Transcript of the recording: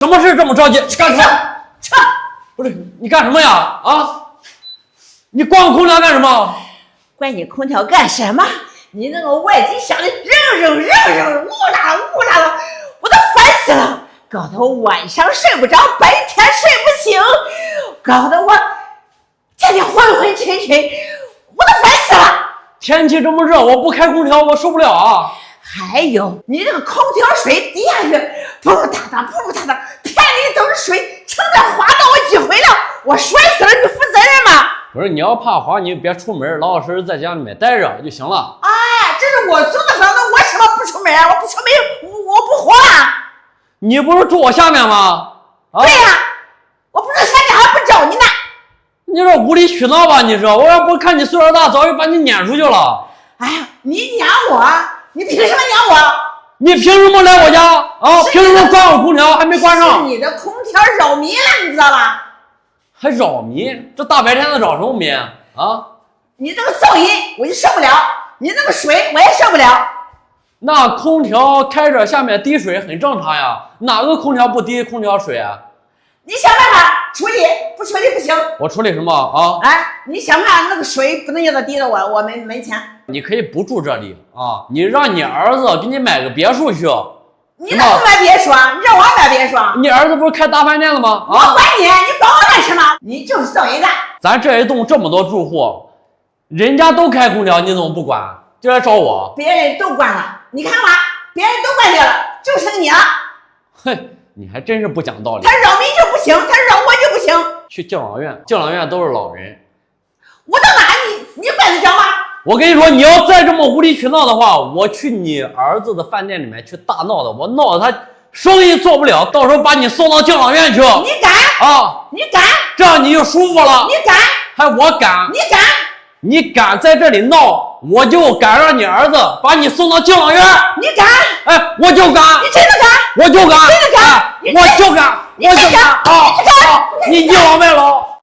什么事这么着急？干什么？撤！不是你干什么呀？啊！你关空调干什么？关你空调干什么？你那个外机响的扔，呜啦的，我都烦死了，搞得我晚上睡不着，白天睡不醒，搞得我天天昏昏沉沉，我都烦死了。天气这么热，我不开空调我受不了啊！还有你这个空调水滴下去，扑噜嗒嗒，田里都是水，差点滑到我几回了，我摔死了，你负责任吗？不是，你要怕滑，你别出门，老老实实在家里面待着就行了。哎，这是我租的房子，我什么不出门啊？我不出门，我不活了。你不是住我下面吗？啊，对呀，我不是下面还不找你呢。你这无理取闹吧？你说，我要不看你岁数大，早就把你撵出去了。哎呀，你撵我，你凭什么撵我？你凭什么来我家啊？凭什么关我空调还没关上？是你的空调扰民了，你知道吧？还扰民？这大白天的扰什么民啊？你这个噪音我就受不了，你那个水我也受不了。那空调开着下面滴水很正常呀，哪个空调不滴空调水啊？你想办法处理，不处理不行。我处理什么啊？哎，你想办法那个水不能让它滴到我门前。你可以不住这里啊，你让你儿子给你买个别墅去。你怎么买别墅啊？你让我买别墅？你儿子不是开大饭店的吗？我管你，你管我干什么？你就是噪音大。咱这一栋这么多住户，人家都开空调，你怎么不管？就来找我？别人都关了，你看吧，别人都关掉了，就剩你了。哼，你还真是不讲道理。他扰民就不行，他扰我就不行。去敬老院，敬老院都是老人。我到哪你管得着吗？我跟你说，你要再这么无理取闹的话，我去你儿子的饭店里面去大闹的，我闹得他生意做不了，到时候把你送到敬老院去。你敢啊？你敢？这样你就舒服了。你敢？还我敢？你敢？你敢在这里闹，我就敢让你儿子把你送到敬老院。你敢？哎，我就敢。你真的敢？我就敢。真的敢？我就敢。我就敢啊！你倚老卖老。